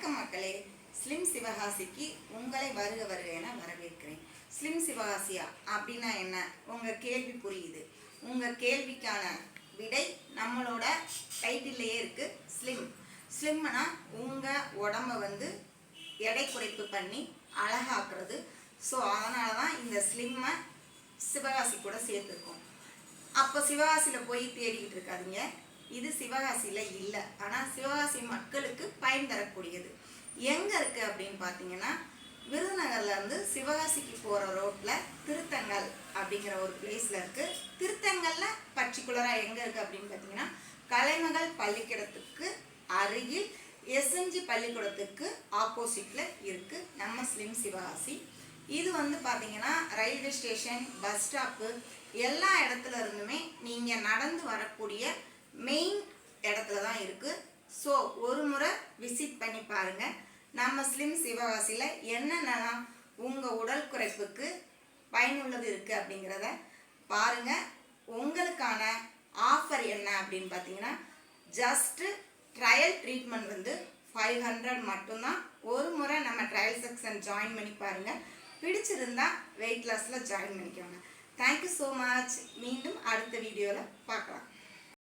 வணக்கம் மக்களே, ஸ்லிம் சிவகாசிக்கு உங்களை வருக வருக என வரவேற்கிறேன். ஸ்லிம் சிவகாசியா அப்படின்னா என்ன? உங்கள் கேள்வி புரியுது. உங்கள் கேள்விக்கான விடை நம்மளோட டைட்டில்லையே இருக்குது. ஸ்லிம்னா உங்கள் உடம்பை எடை குறைப்பு பண்ணி அழகாக்குறது. ஸோ அதனால தான் இந்த ஸ்லிம்மை சிவகாசி கூட சேர்த்துருக்கோம். அப்போ சிவகாசியில் போய் தேடிக்கிட்டு இருக்காதீங்க. இது சிவகாசியில் இல்லை, ஆனால் சிவகாசி மக்களுக்கு பயன் தரக்கூடியது. எங்கே இருக்குது அப்படின்னு பார்த்தீங்கன்னா, விருதுநகர்லேருந்து சிவகாசிக்கு போகிற ரோட்டில் திருத்தங்கல் அப்படிங்கிற ஒரு பிளேஸில் இருக்குது. திருத்தங்கலில் பர்டிகுலராக எங்கே இருக்குது அப்படின்னு பார்த்தீங்கன்னா, கலைமகள் பள்ளிக்கூடத்துக்கு அருகில் எஸ்என்ஜி பள்ளிக்கூடத்துக்கு ஆப்போசிட்டில் இருக்குது நம்ம ஸ்லிம் சிவகாசி. இது பார்த்தீங்கன்னா ரயில்வே ஸ்டேஷன், பஸ் ஸ்டாப்பு எல்லா இடத்துல இருந்துமே நீங்கள் நடந்து வரக்கூடிய மெயின் இடத்துல தான் இருக்குது. ஸோ ஒரு முறை விசிட் பண்ணி பாருங்கள். நம்ம ஸ்லிம் சிவகாசியில் என்னென்னலாம் உங்கள் உடல் குறைப்புக்கு பயனுள்ளது இருக்குது அப்படிங்கிறத பாருங்கள். உங்களுக்கான ஆஃபர் என்ன அப்படின்னு பார்த்தீங்கன்னா, ஜஸ்ட்டு ட்ரையல் ட்ரீட்மெண்ட் 500 மட்டும்தான். ஒரு முறை நம்ம ட்ரையல் செக்ஷன் ஜாயின் பண்ணி பாருங்கள். பிடிச்சிருந்தா வெயிட் லாஸில் ஜாயின் பண்ணிக்கோங்க. Thank you so much. மீண்டும் அடுத்த வீடியோவில் பார்க்கலாம்.